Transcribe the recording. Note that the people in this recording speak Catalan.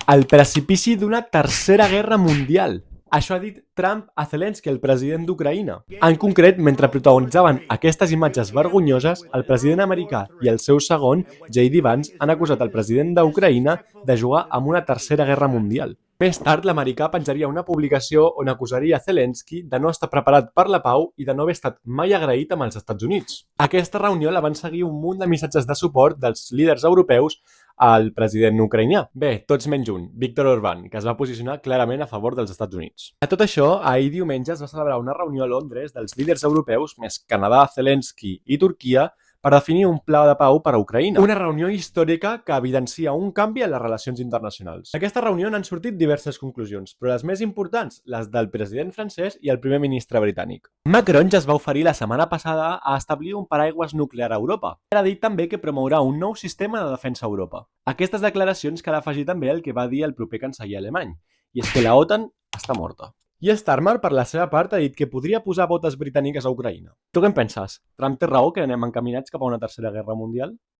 al precipici d'una tercera guerra mundial. Això ha dit Trump a Zelensky, el president d'Ucraïna. En concret, mentre protagonitzaven aquestes imatges vergonyoses, el president americà i el seu segon, J.D. Vance, han acusat el president d'Ucraïna de jugar amb una tercera guerra mundial. Més tard, l'americà penjaria una publicació on acusaria Zelensky de no estar preparat per la pau i de no haver estat mai agraït amb els Estats Units. Aquesta reunió la van seguir un munt de missatges de suport dels líders europeus al president ucraïnià. Bé, tots menys un, Viktor Orbán, que es va posicionar clarament a favor dels Estats Units. A tot això, ahir diumenge es va celebrar una reunió a Londres dels líders europeus, més Canadà, Zelensky i Turquia, per definir un pla de pau per a Ucraïna. Una reunió històrica que evidencia un canvi en les relacions internacionals. D'aquesta reunió n'han sortit diverses conclusions, però les més importants, les del president francès i el primer ministre britànic. Macron ja es va oferir la setmana passada a establir un paraigües nuclear a Europa. Ha dit també que promourà un nou sistema de defensa a Europa. Aquestes declaracions cal afegir també el que va dir el proper canceller alemany, i és que la OTAN està morta. I Starmer, per la seva part, ha dit que podria posar botes britàniques a Ucraïna. Tu què en penses? Trump té raó que anem encaminats cap a una tercera guerra mundial?